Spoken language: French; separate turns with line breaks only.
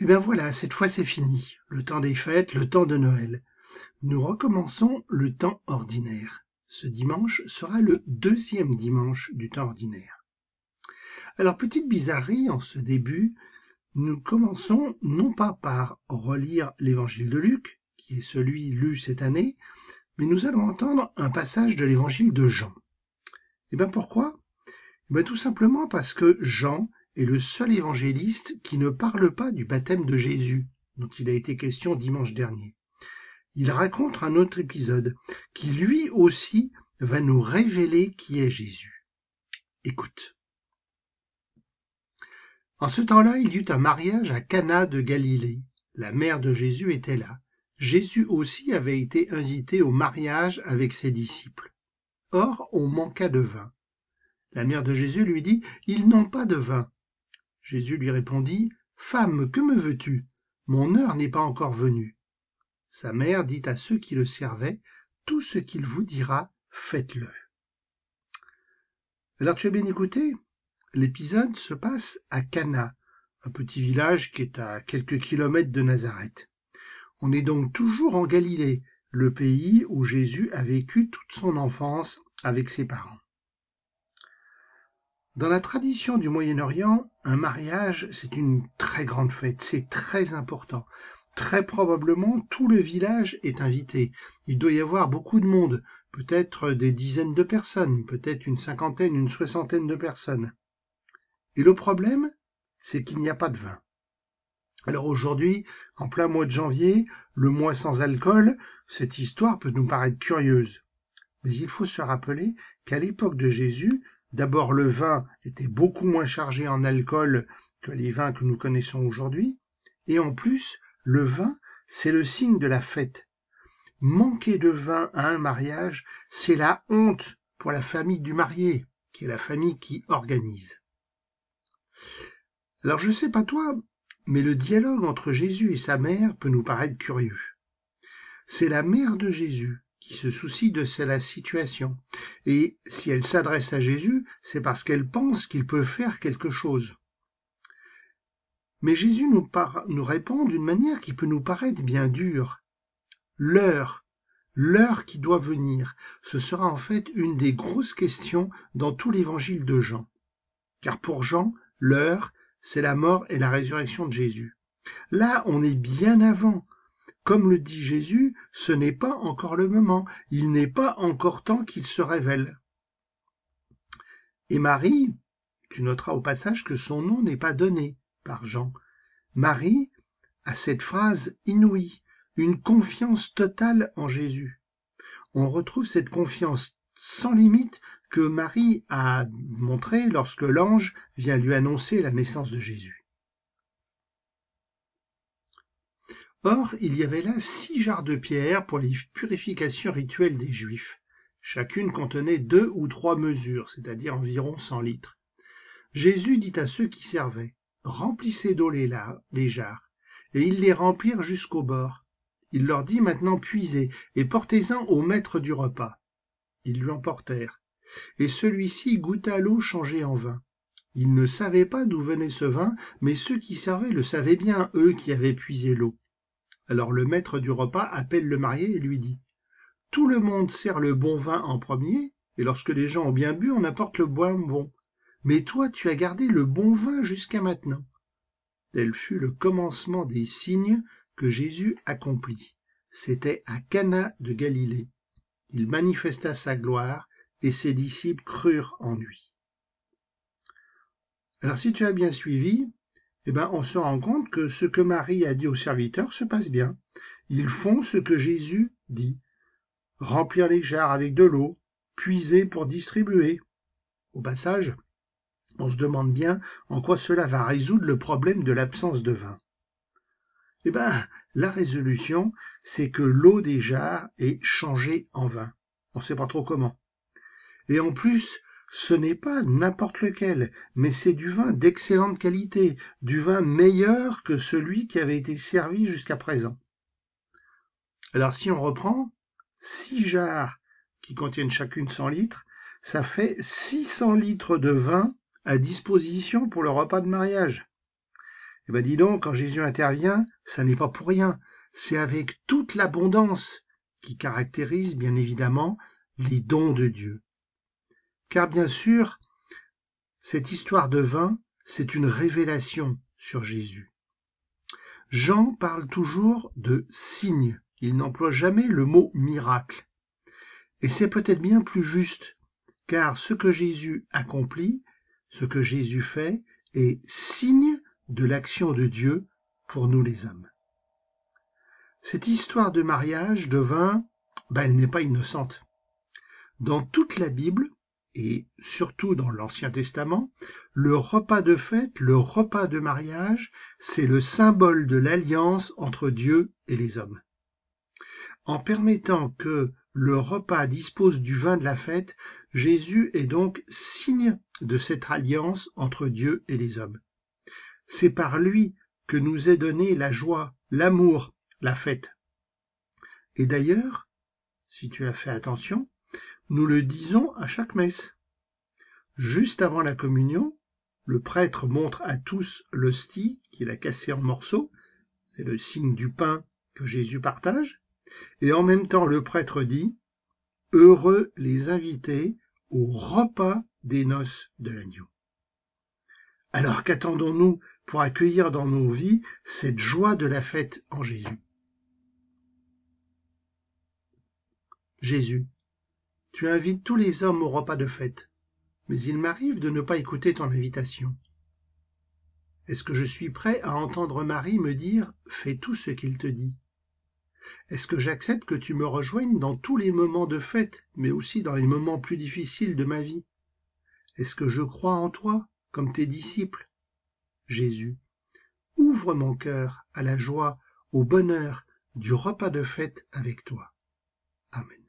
Et bien voilà, cette fois c'est fini. Le temps des fêtes, le temps de Noël. Nous recommençons le temps ordinaire. Ce dimanche sera le deuxième dimanche du temps ordinaire. Alors, petite bizarrerie en ce début, nous commençons non pas par relire l'évangile de Luc, qui est celui lu cette année, mais nous allons entendre un passage de l'évangile de Jean. Et bien pourquoi? Tout simplement parce que Jean est le seul évangéliste qui ne parle pas du baptême de Jésus, dont il a été question dimanche dernier. Il raconte un autre épisode qui lui aussi va nous révéler qui est Jésus. Écoute. En ce temps-là, il y eut un mariage à Cana de Galilée. La mère de Jésus était là. Jésus aussi avait été invité au mariage avec ses disciples. Or, on manqua de vin. La mère de Jésus lui dit, « Ils n'ont pas de vin. » Jésus lui répondit, « Femme, que me veux-tu? Mon heure n'est pas encore venue. » Sa mère dit à ceux qui le servaient, « Tout ce qu'il vous dira, faites-le. » Alors tu as bien écouté? L'épisode se passe à Cana, un petit village qui est à quelques kilomètres de Nazareth. On est donc toujours en Galilée, le pays où Jésus a vécu toute son enfance avec ses parents. Dans la tradition du Moyen-Orient, un mariage, c'est une très grande fête, c'est très important. Très probablement, tout le village est invité. Il doit y avoir beaucoup de monde, peut-être des dizaines de personnes, peut-être une cinquantaine, une soixantaine de personnes. Et le problème, c'est qu'il n'y a pas de vin. Alors aujourd'hui, en plein mois de janvier, le mois sans alcool, cette histoire peut nous paraître curieuse. Mais il faut se rappeler qu'à l'époque de Jésus, d'abord le vin était beaucoup moins chargé en alcool que les vins que nous connaissons aujourd'hui, et en plus, le vin, c'est le signe de la fête. Manquer de vin à un mariage, c'est la honte pour la famille du marié, qui est la famille qui organise. Alors je sais pas toi, mais le dialogue entre Jésus et sa mère peut nous paraître curieux. C'est la mère de Jésus qui se soucie de la situation. Et si elle s'adresse à Jésus, c'est parce qu'elle pense qu'il peut faire quelque chose. Mais Jésus nous répond d'une manière qui peut nous paraître bien dure. L'heure qui doit venir, ce sera en fait une des grosses questions dans tout l'évangile de Jean. Car pour Jean, l'heure, c'est la mort et la résurrection de Jésus. Là, on est bien avant. Comme le dit Jésus, ce n'est pas encore le moment, il n'est pas encore temps qu'il se révèle. Et Marie, tu noteras au passage que son nom n'est pas donné par Jean. Marie a cette phrase inouïe, une confiance totale en Jésus. On retrouve cette confiance sans limite que Marie a montrée lorsque l'ange vient lui annoncer la naissance de Jésus. Or, il y avait là 6 jarres de pierre pour les purifications rituelles des Juifs. Chacune contenait 2 ou 3 mesures, c'est-à-dire environ 100 litres. Jésus dit à ceux qui servaient, « Remplissez d'eau les jarres. » Et ils les remplirent jusqu'au bord. Il leur dit maintenant, « Puisez et portez-en au maître du repas. » Ils lui emportèrent. Et celui-ci goûta l'eau changée en vin. Ils ne savaient pas d'où venait ce vin, mais ceux qui servaient le savaient bien, eux qui avaient puisé l'eau. Alors le maître du repas appelle le marié et lui dit, « Tout le monde sert le bon vin en premier, et lorsque les gens ont bien bu, on apporte le moins bon. Mais toi, tu as gardé le bon vin jusqu'à maintenant. » Tel fut le commencement des signes que Jésus accomplit. C'était à Cana de Galilée. Il manifesta sa gloire, et ses disciples crurent en lui. Alors si tu as bien suivi, on se rend compte que ce que Marie a dit aux serviteurs se passe bien. Ils font ce que Jésus dit. Remplir les jarres avec de l'eau, puiser pour distribuer. Au passage, on se demande bien en quoi cela va résoudre le problème de l'absence de vin. La résolution, c'est que l'eau des jarres est changée en vin. On ne sait pas trop comment. Et en plus, ce n'est pas n'importe lequel, mais c'est du vin d'excellente qualité, du vin meilleur que celui qui avait été servi jusqu'à présent. Alors si on reprend, 6 jarres qui contiennent chacune 100 litres, ça fait 600 litres de vin à disposition pour le repas de mariage. Eh ben dis donc, quand Jésus intervient, ça n'est pas pour rien. C'est avec toute l'abondance qui caractérise bien évidemment les dons de Dieu. Car bien sûr, cette histoire de vin, c'est une révélation sur Jésus. Jean parle toujours de signe. Il n'emploie jamais le mot miracle. Et c'est peut-être bien plus juste, car ce que Jésus accomplit, ce que Jésus fait, est signe de l'action de Dieu pour nous les hommes. Cette histoire de mariage, de vin, elle n'est pas innocente. Dans toute la Bible, et surtout dans l'Ancien Testament, le repas de fête, le repas de mariage, c'est le symbole de l'alliance entre Dieu et les hommes. En permettant que le repas dispose du vin de la fête, Jésus est donc signe de cette alliance entre Dieu et les hommes. C'est par lui que nous est donnée la joie, l'amour, la fête. Et d'ailleurs, si tu as fait attention, nous le disons à chaque messe. Juste avant la communion, le prêtre montre à tous l'hostie qu'il a cassée en morceaux, c'est le signe du pain que Jésus partage, et en même temps le prêtre dit « Heureux les invités au repas des noces de l'agneau ». Alors qu'attendons-nous pour accueillir dans nos vies cette joie de la fête en Jésus? Jésus, tu invites tous les hommes au repas de fête, mais il m'arrive de ne pas écouter ton invitation. Est-ce que je suis prêt à entendre Marie me dire « Fais tout ce qu'il te dit » ? Est-ce que j'accepte que tu me rejoignes dans tous les moments de fête, mais aussi dans les moments plus difficiles de ma vie? Est-ce que je crois en toi, comme tes disciples? Jésus, ouvre mon cœur à la joie, au bonheur du repas de fête avec toi. Amen.